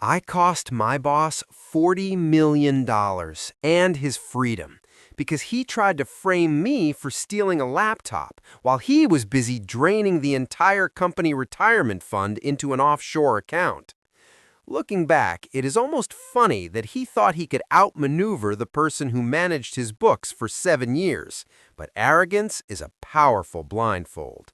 I cost my boss $40 million and his freedom because he tried to frame me for stealing a laptop while he was busy draining the entire company retirement fund into an offshore account. Looking back, it is almost funny that he thought he could outmaneuver the person who managed his books for 7 years, but arrogance is a powerful blindfold.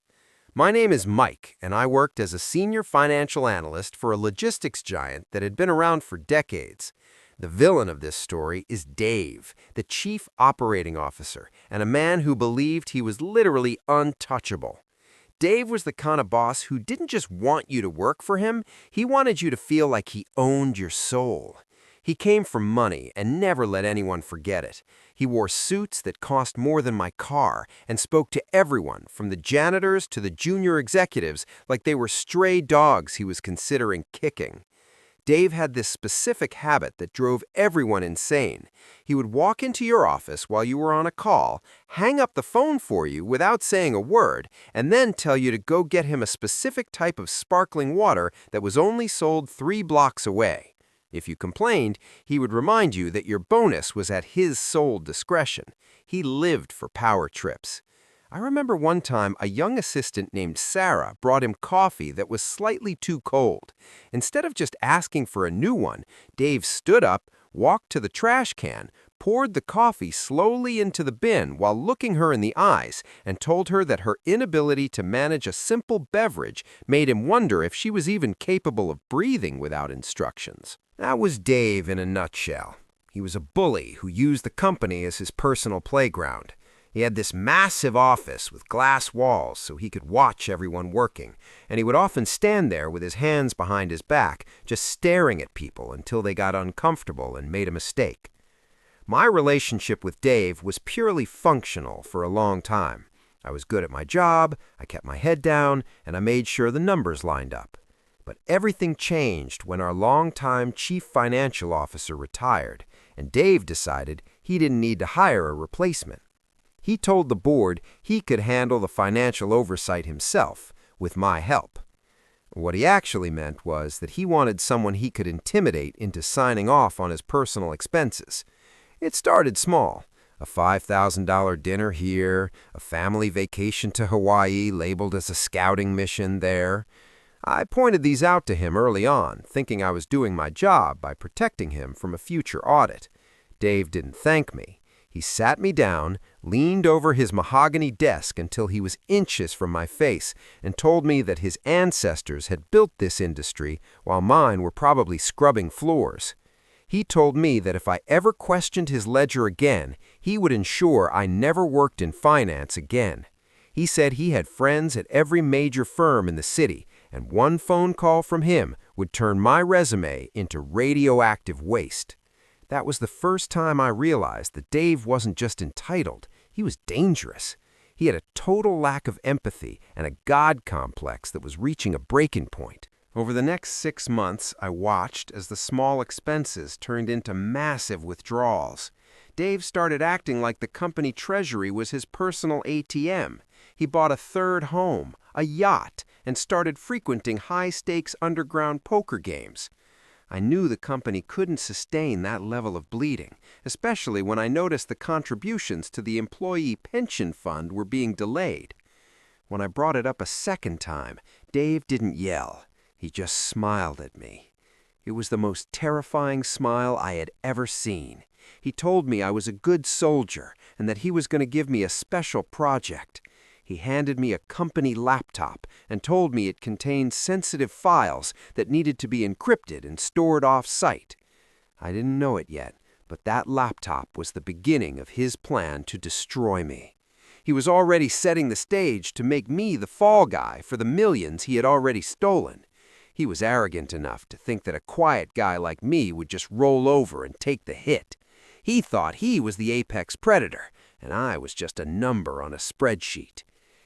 My name is Mike, and I worked as a senior financial analyst for a logistics giant that had been around for decades. The villain of this story is Dave, the chief operating officer, and a man who believed he was literally untouchable. Dave was the kind of boss who didn't just want you to work for him, he wanted you to feel like he owned your soul. He came from money and never let anyone forget it. He wore suits that cost more than my car and spoke to everyone, from the janitors to the junior executives, like they were stray dogs he was considering kicking. Dave had this specific habit that drove everyone insane. He would walk into your office while you were on a call, hang up the phone for you without saying a word, and then tell you to go get him a specific type of sparkling water that was only sold 3 blocks away. If you complained, he would remind you that your bonus was at his sole discretion. He lived for power trips. I remember one time a young assistant named Sarah brought him coffee that was slightly too cold. Instead of just asking for a new one, Dave stood up, walked to the trash can, poured the coffee slowly into the bin while looking her in the eyes, and told her that her inability to manage a simple beverage made him wonder if she was even capable of breathing without instructions. That was Dave in a nutshell. He was a bully who used the company as his personal playground. He had this massive office with glass walls so he could watch everyone working, and he would often stand there with his hands behind his back, just staring at people until they got uncomfortable and made a mistake. My relationship with Dave was purely functional for a long time. I was good at my job, I kept my head down, and I made sure the numbers lined up. But everything changed when our longtime chief financial officer retired, and Dave decided he didn't need to hire a replacement. He told the board he could handle the financial oversight himself, with my help. What he actually meant was that he wanted someone he could intimidate into signing off on his personal expenses. It started small. A $5,000 dinner here, a family vacation to Hawaii labeled as a scouting mission there. I pointed these out to him early on, thinking I was doing my job by protecting him from a future audit. Dave didn't thank me. He sat me down, leaned over his mahogany desk until he was inches from my face, and told me that his ancestors had built this industry while mine were probably scrubbing floors. He told me that if I ever questioned his ledger again, he would ensure I never worked in finance again. He said he had friends at every major firm in the city, and one phone call from him would turn my resume into radioactive waste. That was the first time I realized that Dave wasn't just entitled, he was dangerous. He had a total lack of empathy and a God complex that was reaching a breaking point. Over the next 6 months, I watched as the small expenses turned into massive withdrawals. Dave started acting like the company treasury was his personal ATM. He bought a 3rd home, a yacht, and started frequenting high-stakes underground poker games. I knew the company couldn't sustain that level of bleeding, especially when I noticed the contributions to the employee pension fund were being delayed. When I brought it up a second time, Dave didn't yell. He just smiled at me. It was the most terrifying smile I had ever seen. He told me I was a good soldier and that he was going to give me a special project. He handed me a company laptop and told me it contained sensitive files that needed to be encrypted and stored off-site. I didn't know it yet, but that laptop was the beginning of his plan to destroy me. He was already setting the stage to make me the fall guy for the millions he had already stolen. He was arrogant enough to think that a quiet guy like me would just roll over and take the hit. He thought he was the apex predator, and I was just a number on a spreadsheet.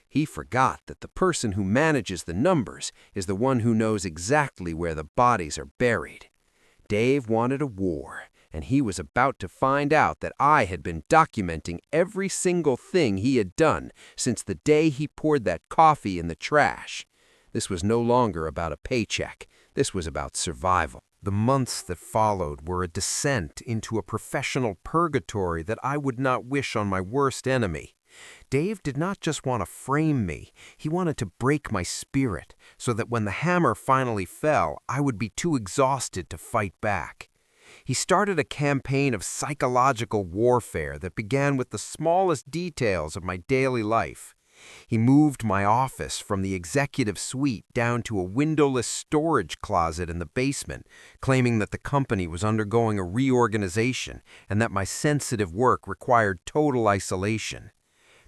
He forgot that the person who manages the numbers is the one who knows exactly where the bodies are buried. Dave wanted a war, and he was about to find out that I had been documenting every single thing he had done since the day he poured that coffee in the trash. This was no longer about a paycheck. This was about survival. The months that followed were a descent into a professional purgatory that I would not wish on my worst enemy. Dave did not just want to frame me, he wanted to break my spirit, so that when the hammer finally fell, I would be too exhausted to fight back. He started a campaign of psychological warfare that began with the smallest details of my daily life. He moved my office from the executive suite down to a windowless storage closet in the basement, claiming that the company was undergoing a reorganization and that my sensitive work required total isolation.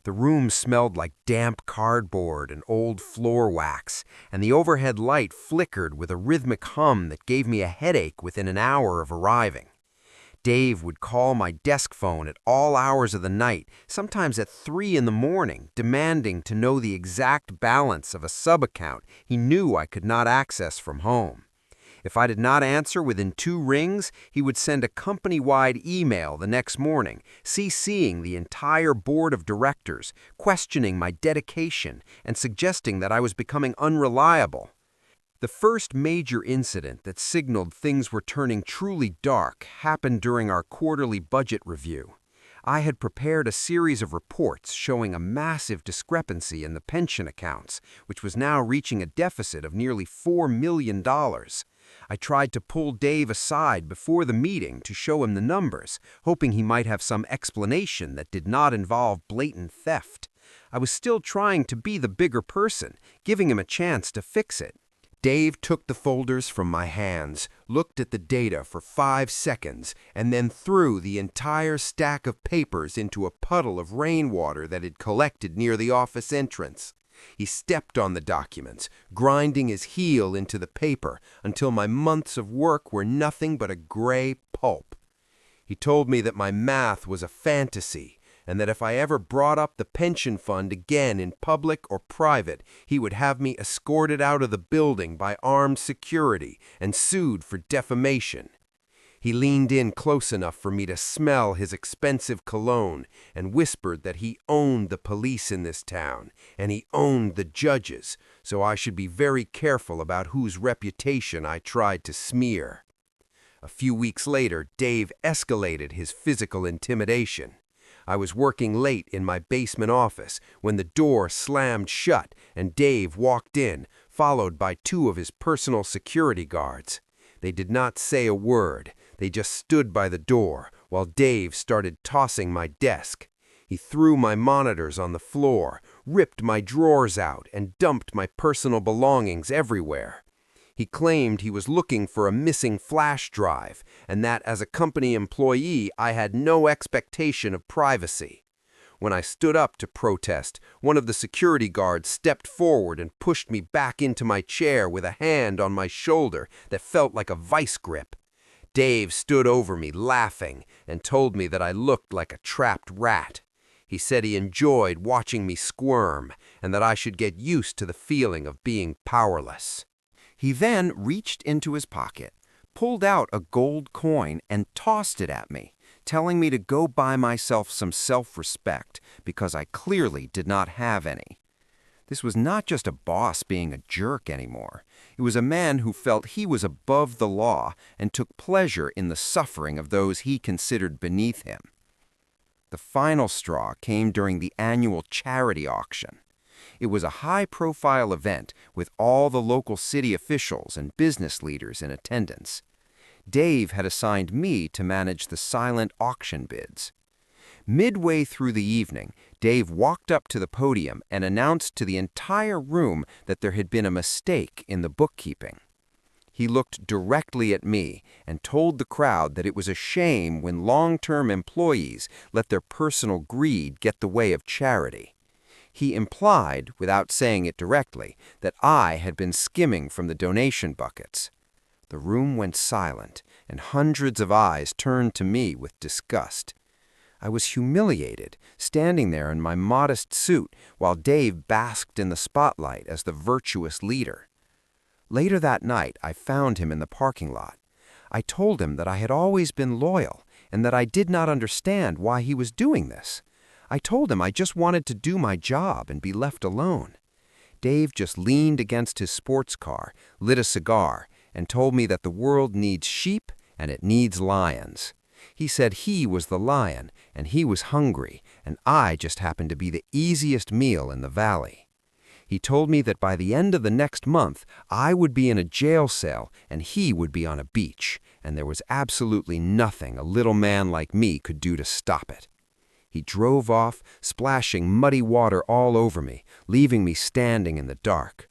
The room smelled like damp cardboard and old floor wax, and the overhead light flickered with a rhythmic hum that gave me a headache within an hour of arriving. Dave would call my desk phone at all hours of the night, sometimes at 3 in the morning, demanding to know the exact balance of a sub-account he knew I could not access from home. If I did not answer within 2 rings, he would send a company-wide email the next morning, CCing the entire board of directors, questioning my dedication and suggesting that I was becoming unreliable. The first major incident that signaled things were turning truly dark happened during our quarterly budget review. I had prepared a series of reports showing a massive discrepancy in the pension accounts, which was now reaching a deficit of nearly $4 million. I tried to pull Dave aside before the meeting to show him the numbers, hoping he might have some explanation that did not involve blatant theft. I was still trying to be the bigger person, giving him a chance to fix it. Dave took the folders from my hands, looked at the data for 5 seconds, and then threw the entire stack of papers into a puddle of rainwater that had collected near the office entrance. He stepped on the documents, grinding his heel into the paper until my months of work were nothing but a gray pulp. He told me that my math was a fantasy, and that if I ever brought up the pension fund again in public or private, he would have me escorted out of the building by armed security and sued for defamation. He leaned in close enough for me to smell his expensive cologne and whispered that he owned the police in this town, and he owned the judges, so I should be very careful about whose reputation I tried to smear. A few weeks later, Dave escalated his physical intimidation. I was working late in my basement office when the door slammed shut and Dave walked in, followed by 2 of his personal security guards. They did not say a word. They just stood by the door while Dave started tossing my desk. He threw my monitors on the floor, ripped my drawers out, and dumped my personal belongings everywhere. He claimed he was looking for a missing flash drive, and that as a company employee, I had no expectation of privacy. When I stood up to protest, one of the security guards stepped forward and pushed me back into my chair with a hand on my shoulder that felt like a vice grip. Dave stood over me laughing and told me that I looked like a trapped rat. He said he enjoyed watching me squirm and that I should get used to the feeling of being powerless. He then reached into his pocket, pulled out a gold coin, and tossed it at me, telling me to go buy myself some self-respect because I clearly did not have any. This was not just a boss being a jerk anymore. It was a man who felt he was above the law and took pleasure in the suffering of those he considered beneath him. The final straw came during the annual charity auction. It was a high-profile event with all the local city officials and business leaders in attendance. Dave had assigned me to manage the silent auction bids. Midway through the evening, Dave walked up to the podium and announced to the entire room that there had been a mistake in the bookkeeping. He looked directly at me and told the crowd that it was a shame when long-term employees let their personal greed get the way of charity. He implied, without saying it directly, that I had been skimming from the donation buckets. The room went silent, and hundreds of eyes turned to me with disgust. I was humiliated, standing there in my modest suit while Dave basked in the spotlight as the virtuous leader. Later that night, I found him in the parking lot. I told him that I had always been loyal and that I did not understand why he was doing this. I told him I just wanted to do my job and be left alone. Dave just leaned against his sports car, lit a cigar, and told me that the world needs sheep and it needs lions. He said he was the lion, and he was hungry, and I just happened to be the easiest meal in the valley. He told me that by the end of the next month, I would be in a jail cell and he would be on a beach, and there was absolutely nothing a little man like me could do to stop it. He drove off, splashing muddy water all over me, leaving me standing in the dark.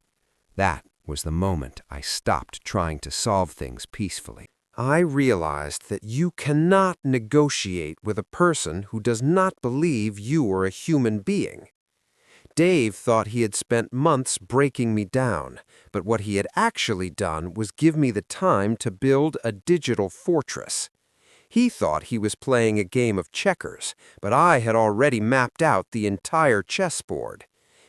That was the moment I stopped trying to solve things peacefully. I realized that you cannot negotiate with a person who does not believe you are a human being. Dave thought he had spent months breaking me down, but what he had actually done was give me the time to build a digital fortress. He thought he was playing a game of checkers, but I had already mapped out the entire chessboard.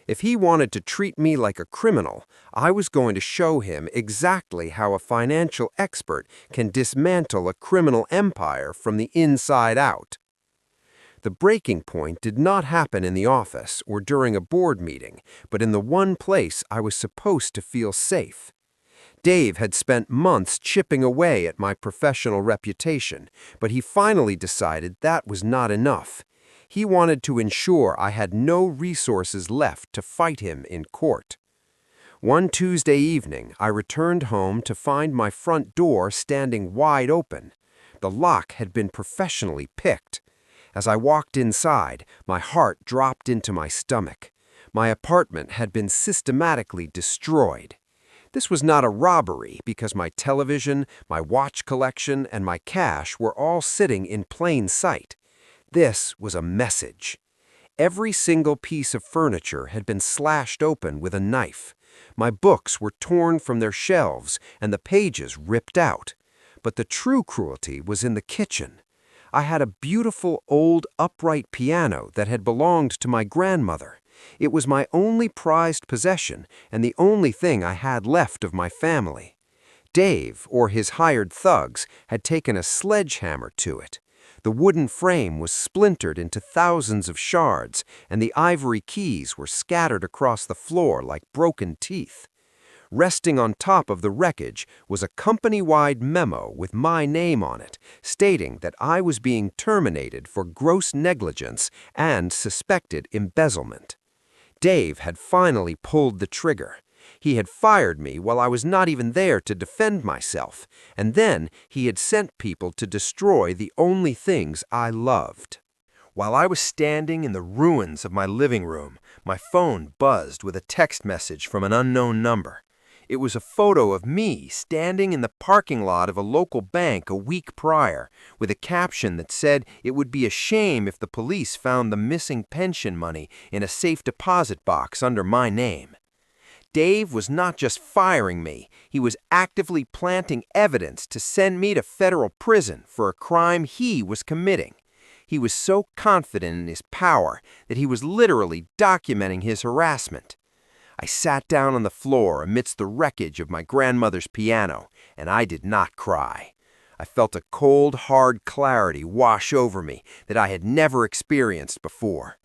If he wanted to treat me like a criminal, I was going to show him exactly how a financial expert can dismantle a criminal empire from the inside out. The breaking point did not happen in the office or during a board meeting, but in the one place I was supposed to feel safe. Dave had spent months chipping away at my professional reputation, but he finally decided that was not enough. He wanted to ensure I had no resources left to fight him in court. One Tuesday evening, I returned home to find my front door standing wide open. The lock had been professionally picked. As I walked inside, my heart dropped into my stomach. My apartment had been systematically destroyed. This was not a robbery because my television, my watch collection, and my cash were all sitting in plain sight. This was a message. Every single piece of furniture had been slashed open with a knife. My books were torn from their shelves and the pages ripped out. But the true cruelty was in the kitchen. I had a beautiful old upright piano that had belonged to my grandmother. It was my only prized possession and the only thing I had left of my family. Dave, or his hired thugs, had taken a sledgehammer to it. The wooden frame was splintered into thousands of shards, and the ivory keys were scattered across the floor like broken teeth. Resting on top of the wreckage was a company-wide memo with my name on it, stating that I was being terminated for gross negligence and suspected embezzlement. Dave had finally pulled the trigger. He had fired me while I was not even there to defend myself, and then he had sent people to destroy the only things I loved. While I was standing in the ruins of my living room, my phone buzzed with a text message from an unknown number. It was a photo of me standing in the parking lot of a local bank a week prior, with a caption that said it would be a shame if the police found the missing pension money in a safe deposit box under my name. Dave was not just firing me, he was actively planting evidence to send me to federal prison for a crime he was committing. He was so confident in his power that he was literally documenting his harassment. I sat down on the floor amidst the wreckage of my grandmother's piano, and I did not cry. I felt a cold, hard clarity wash over me that I had never experienced before.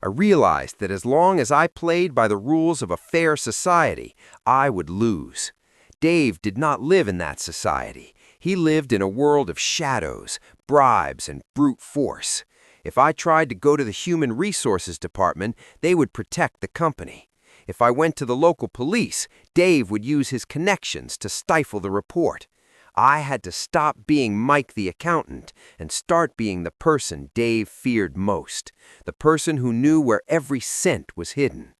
I realized that as long as I played by the rules of a fair society, I would lose. Dave did not live in that society. He lived in a world of shadows, bribes, and brute force. If I tried to go to the Human Resources Department, they would protect the company. If I went to the local police, Dave would use his connections to stifle the report. I had to stop being Mike the accountant and start being the person Dave feared most, the person who knew where every cent was hidden.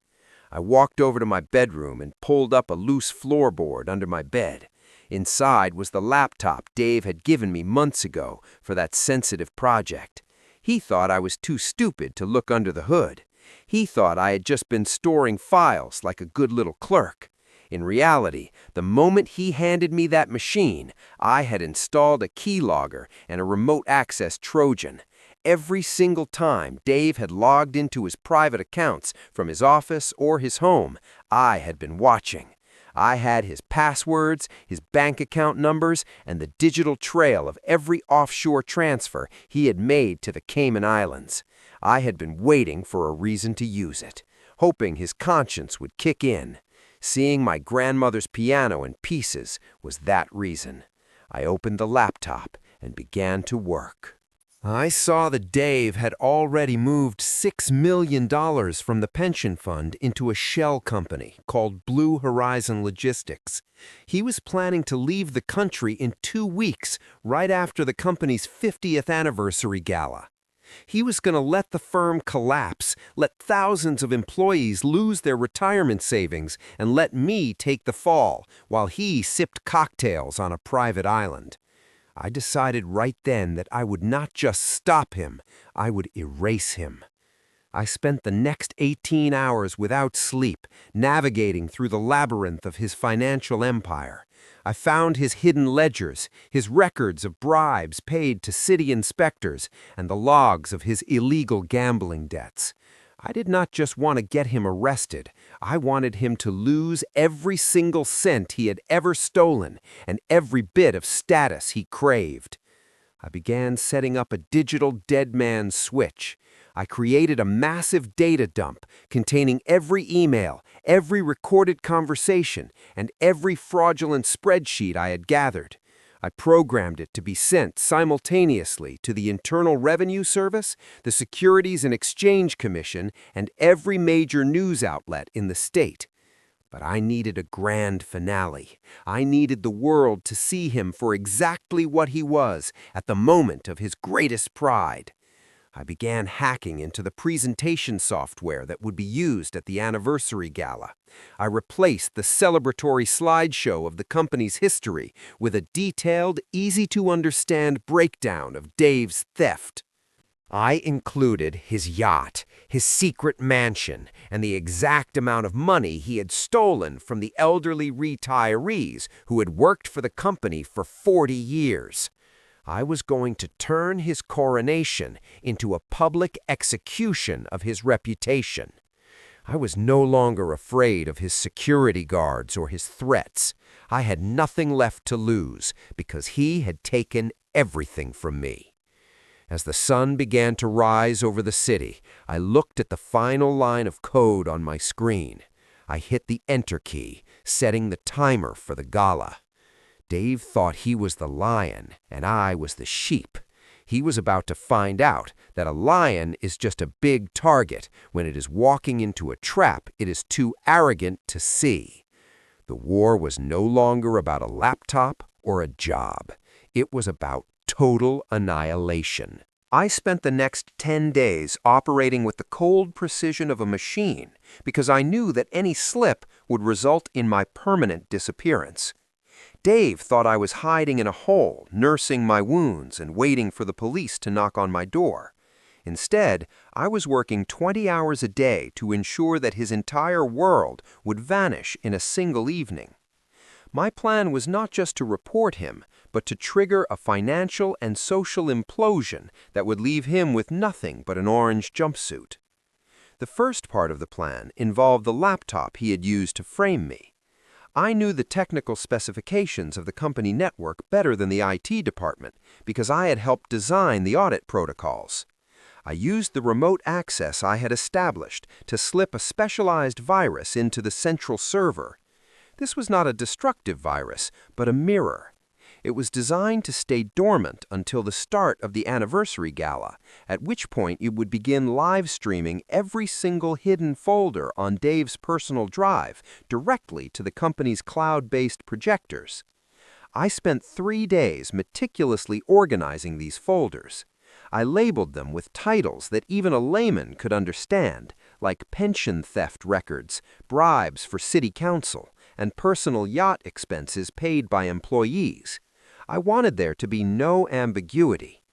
I walked over to my bedroom and pulled up a loose floorboard under my bed. Inside was the laptop Dave had given me months ago for that sensitive project. He thought I was too stupid to look under the hood. He thought I had just been storing files like a good little clerk. In reality, the moment he handed me that machine, I had installed a keylogger and a remote access Trojan. Every single time Dave had logged into his private accounts from his office or his home, I had been watching. I had his passwords, his bank account numbers, and the digital trail of every offshore transfer he had made to the Cayman Islands. I had been waiting for a reason to use it, hoping his conscience would kick in. Seeing my grandmother's piano in pieces was that reason. I opened the laptop and began to work. I saw that Dave had already moved $6 million from the pension fund into a shell company called Blue Horizon Logistics. He was planning to leave the country in 2 weeks, right after the company's 50th anniversary gala. He was going to let the firm collapse, let thousands of employees lose their retirement savings, and let me take the fall while he sipped cocktails on a private island. I decided right then that I would not just stop him, I would erase him. I spent the next 18 hours without sleep, navigating through the labyrinth of his financial empire. I found his hidden ledgers, his records of bribes paid to city inspectors, and the logs of his illegal gambling debts. I did not just want to get him arrested. I wanted him to lose every single cent he had ever stolen and every bit of status he craved. I began setting up a digital dead man switch. I created a massive data dump containing every email, every recorded conversation, and every fraudulent spreadsheet I had gathered. I programmed it to be sent simultaneously to the Internal Revenue Service, the Securities and Exchange Commission, and every major news outlet in the state. But I needed a grand finale. I needed the world to see him for exactly what he was at the moment of his greatest pride. I began hacking into the presentation software that would be used at the anniversary gala. I replaced the celebratory slideshow of the company's history with a detailed, easy-to-understand breakdown of Dave's theft. I included his yacht, his secret mansion, and the exact amount of money he had stolen from the elderly retirees who had worked for the company for 40 years. I was going to turn his coronation into a public execution of his reputation. I was no longer afraid of his security guards or his threats. I had nothing left to lose because he had taken everything from me. As the sun began to rise over the city, I looked at the final line of code on my screen. I hit the Enter key, setting the timer for the gala. Dave thought he was the lion, and I was the sheep. He was about to find out that a lion is just a big target when it is walking into a trap it is too arrogant to see. The war was no longer about a laptop or a job. It was about total annihilation. I spent the next 10 days operating with the cold precision of a machine because I knew that any slip would result in my permanent disappearance. Dave thought I was hiding in a hole, nursing my wounds and waiting for the police to knock on my door. Instead, I was working 20 hours a day to ensure that his entire world would vanish in a single evening. My plan was not just to report him, but to trigger a financial and social implosion that would leave him with nothing but an orange jumpsuit. The first part of the plan involved the laptop he had used to frame me. I knew the technical specifications of the company network better than the IT department because I had helped design the audit protocols. I used the remote access I had established to slip a specialized virus into the central server. This was not a destructive virus, but a mirror. It was designed to stay dormant until the start of the anniversary gala, at which point it would begin live streaming every single hidden folder on Dave's personal drive directly to the company's cloud-based projectors. I spent 3 days meticulously organizing these folders. I labeled them with titles that even a layman could understand, like pension theft records, bribes for city council, and personal yacht expenses paid by employees. I wanted there to be no ambiguity.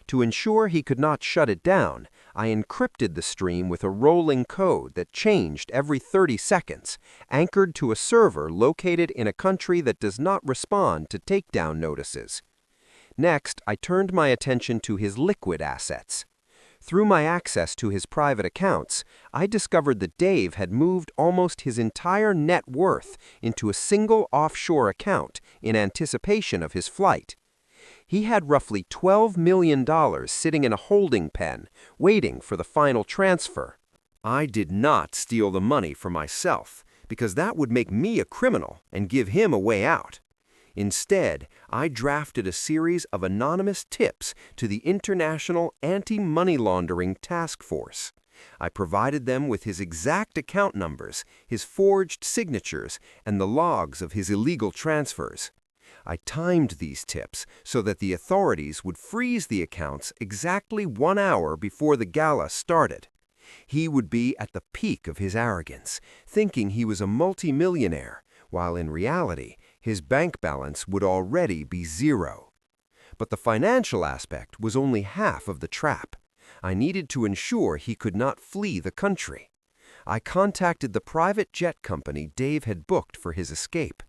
To ensure he could not shut it down, I encrypted the stream with a rolling code that changed every 30 seconds, anchored to a server located in a country that does not respond to takedown notices. Next, I turned my attention to his liquid assets. Through my access to his private accounts, I discovered that Dave had moved almost his entire net worth into a single offshore account in anticipation of his flight. He had roughly $12 million sitting in a holding pen, waiting for the final transfer. I did not steal the money for myself, because that would make me a criminal and give him a way out. Instead, I drafted a series of anonymous tips to the International Anti-Money Laundering Task Force. I provided them with his exact account numbers, his forged signatures, and the logs of his illegal transfers. I timed these tips so that the authorities would freeze the accounts exactly 1 hour before the gala started. He would be at the peak of his arrogance, thinking he was a multimillionaire, while in reality, his bank balance would already be zero. But the financial aspect was only half of the trap. I needed to ensure he could not flee the country. I contacted the private jet company Dave had booked for his escape.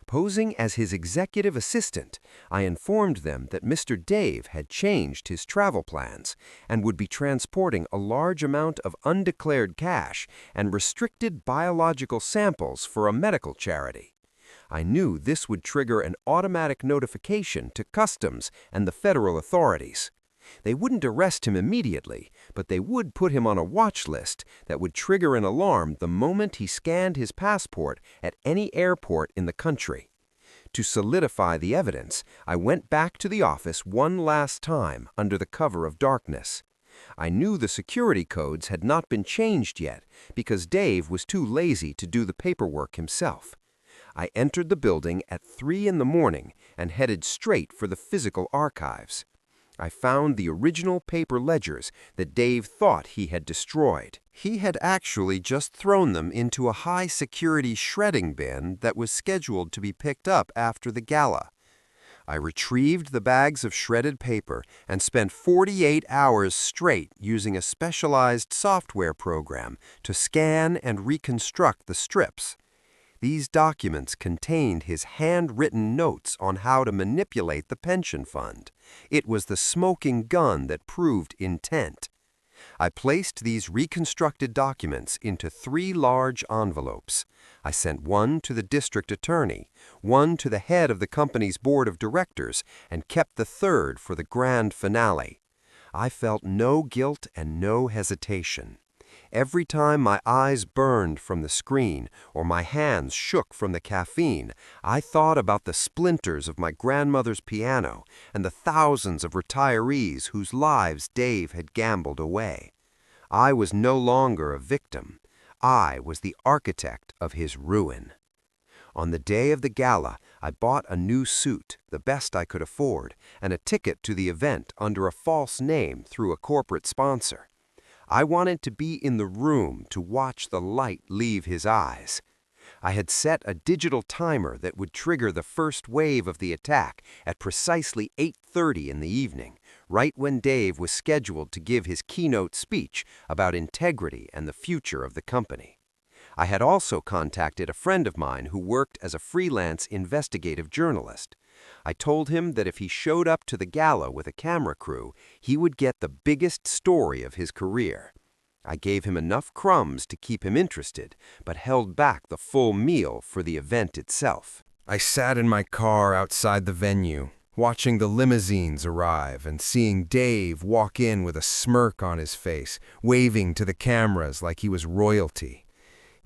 Posing as his executive assistant, I informed them that Mr. Dave had changed his travel plans and would be transporting a large amount of undeclared cash and restricted biological samples for a medical charity. I knew this would trigger an automatic notification to Customs and the federal authorities. They wouldn't arrest him immediately, but they would put him on a watch list that would trigger an alarm the moment he scanned his passport at any airport in the country. To solidify the evidence, I went back to the office one last time under the cover of darkness. I knew the security codes had not been changed yet because Dave was too lazy to do the paperwork himself. I entered the building at 3 in the morning and headed straight for the physical archives. I found the original paper ledgers that Dave thought he had destroyed. He had actually just thrown them into a high-security shredding bin that was scheduled to be picked up after the gala. I retrieved the bags of shredded paper and spent 48 hours straight using a specialized software program to scan and reconstruct the strips. These documents contained his handwritten notes on how to manipulate the pension fund. It was the smoking gun that proved intent. I placed these reconstructed documents into 3 large envelopes. I sent one to the district attorney, one to the head of the company's board of directors, and kept the third for the grand finale. I felt no guilt and no hesitation. Every time my eyes burned from the screen or my hands shook from the caffeine, I thought about the splinters of my grandmother's piano and the thousands of retirees whose lives Dave had gambled away. I was no longer a victim. I was the architect of his ruin. On the day of the gala, I bought a new suit, the best I could afford, and a ticket to the event under a false name through a corporate sponsor. I wanted to be in the room to watch the light leave his eyes. I had set a digital timer that would trigger the first wave of the attack at precisely 8:30 in the evening, right when Dave was scheduled to give his keynote speech about integrity and the future of the company. I had also contacted a friend of mine who worked as a freelance investigative journalist. I told him that if he showed up to the gala with a camera crew, he would get the biggest story of his career. I gave him enough crumbs to keep him interested, but held back the full meal for the event itself. I sat in my car outside the venue, watching the limousines arrive and seeing Dave walk in with a smirk on his face, waving to the cameras like he was royalty.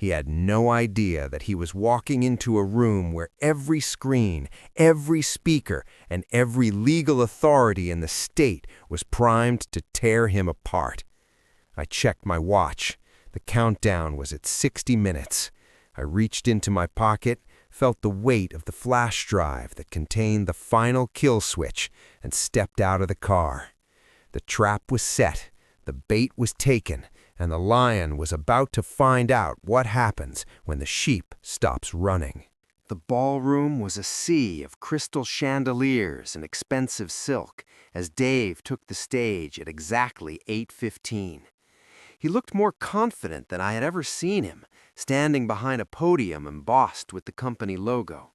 He had no idea that he was walking into a room where every screen, every speaker, and every legal authority in the state was primed to tear him apart. I checked my watch. The countdown was at 60 minutes. I reached into my pocket, felt the weight of the flash drive that contained the final kill switch, and stepped out of the car. The trap was set, the bait was taken, and the lion was about to find out what happens when the sheep stops running. The ballroom was a sea of crystal chandeliers and expensive silk as Dave took the stage at exactly 8:15. He looked more confident than I had ever seen him, standing behind a podium embossed with the company logo.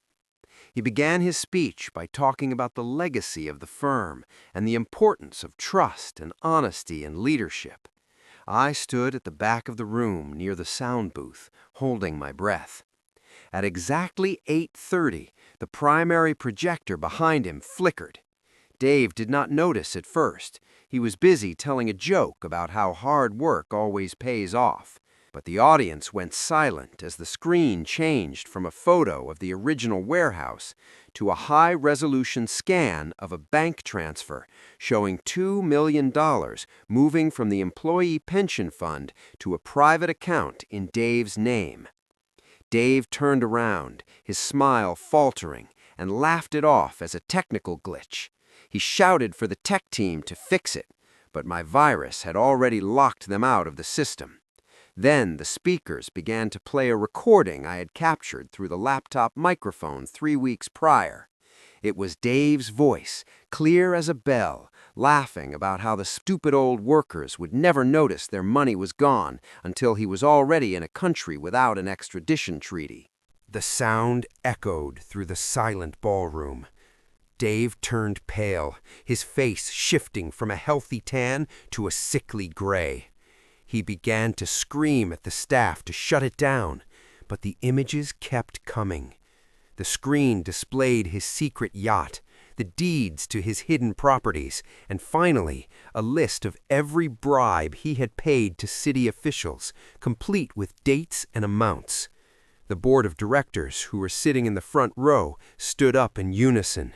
He began his speech by talking about the legacy of the firm and the importance of trust and honesty in leadership. I stood at the back of the room near the sound booth, holding my breath. At exactly 8:30, the primary projector behind him flickered. Dave did not notice at first. He was busy telling a joke about how hard work always pays off. But the audience went silent as the screen changed from a photo of the original warehouse to a high-resolution scan of a bank transfer showing $2 million moving from the employee pension fund to a private account in Dave's name. Dave turned around, his smile faltering, and laughed it off as a technical glitch. He shouted for the tech team to fix it, but my virus had already locked them out of the system. Then the speakers began to play a recording I had captured through the laptop microphone 3 weeks prior. It was Dave's voice, clear as a bell, laughing about how the stupid old workers would never notice their money was gone until he was already in a country without an extradition treaty. The sound echoed through the silent ballroom. Dave turned pale, his face shifting from a healthy tan to a sickly gray. He began to scream at the staff to shut it down, but the images kept coming. The screen displayed his secret yacht, the deeds to his hidden properties, and finally, a list of every bribe he had paid to city officials, complete with dates and amounts. The board of directors, who were sitting in the front row, stood up in unison.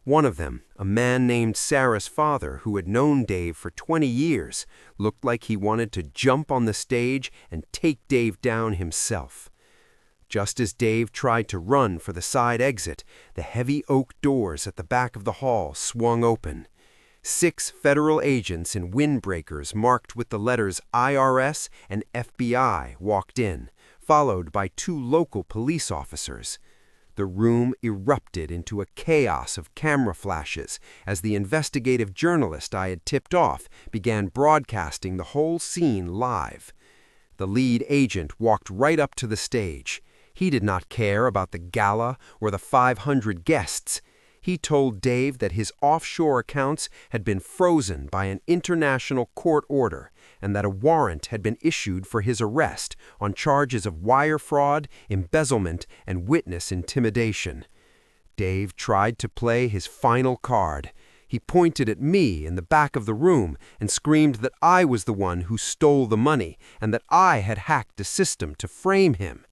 One of them, a man named Sarah's father who had known Dave for 20 years, looked like he wanted to jump on the stage and take Dave down himself. Just as Dave tried to run for the side exit, the heavy oak doors at the back of the hall swung open. 6 federal agents in windbreakers marked with the letters IRS and FBI walked in, followed by 2 local police officers. The room erupted into a chaos of camera flashes as the investigative journalist I had tipped off began broadcasting the whole scene live. The lead agent walked right up to the stage. He did not care about the gala or the 500 guests. He told Dave that his offshore accounts had been frozen by an international court order and that a warrant had been issued for his arrest on charges of wire fraud, embezzlement, and witness intimidation. Dave tried to play his final card. He pointed at me in the back of the room and screamed that I was the one who stole the money and that I had hacked the system to frame him.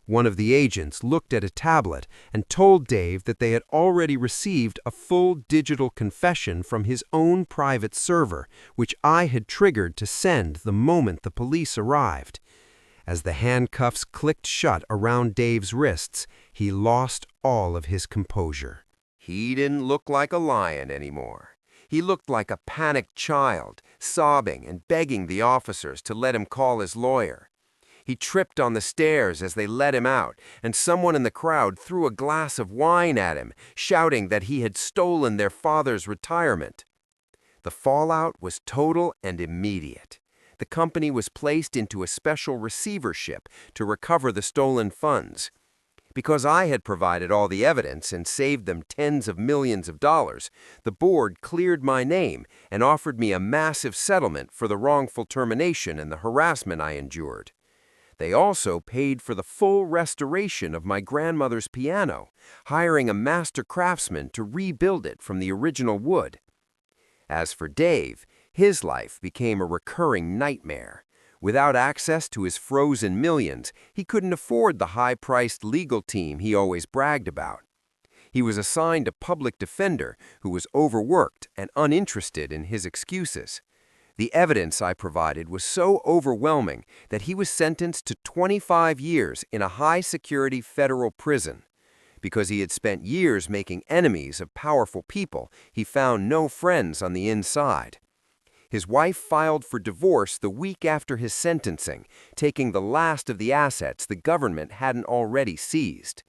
One of the agents looked at a tablet and told Dave that they had already received a full digital confession from his own private server, which I had triggered to send the moment the police arrived. As the handcuffs clicked shut around Dave's wrists, he lost all of his composure. He didn't look like a lion anymore. He looked like a panicked child, sobbing and begging the officers to let him call his lawyer. He tripped on the stairs as they let him out, and someone in the crowd threw a glass of wine at him, shouting that he had stolen their father's retirement. The fallout was total and immediate. The company was placed into a special receivership to recover the stolen funds. Because I had provided all the evidence and saved them tens of millions of dollars, the board cleared my name and offered me a massive settlement for the wrongful termination and the harassment I endured. They also paid for the full restoration of my grandmother's piano, hiring a master craftsman to rebuild it from the original wood. As for Dave, his life became a recurring nightmare. Without access to his frozen millions, he couldn't afford the high-priced legal team he always bragged about. He was assigned a public defender who was overworked and uninterested in his excuses. The evidence I provided was so overwhelming that he was sentenced to 25 years in a high-security federal prison. Because he had spent years making enemies of powerful people, he found no friends on the inside. His wife filed for divorce the week after his sentencing, taking the last of the assets the government hadn't already seized.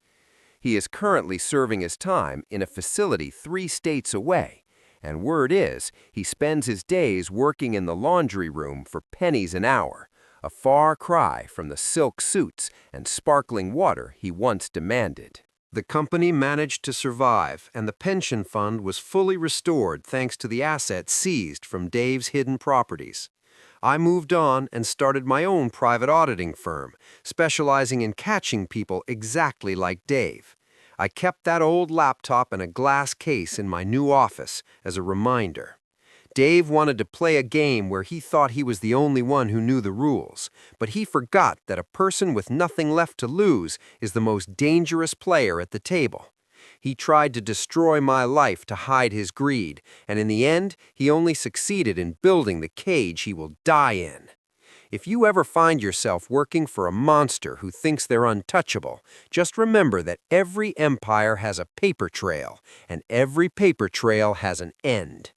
He is currently serving his time in a facility 3 states away. And word is, he spends his days working in the laundry room for pennies an hour, a far cry from the silk suits and sparkling water he once demanded. The company managed to survive, and the pension fund was fully restored thanks to the assets seized from Dave's hidden properties. I moved on and started my own private auditing firm, specializing in catching people exactly like Dave. I kept that old laptop in a glass case in my new office as a reminder. Dave wanted to play a game where he thought he was the only one who knew the rules, but he forgot that a person with nothing left to lose is the most dangerous player at the table. He tried to destroy my life to hide his greed, and in the end, he only succeeded in building the cage he will die in. If you ever find yourself working for a monster who thinks they're untouchable, just remember that every empire has a paper trail, and every paper trail has an end.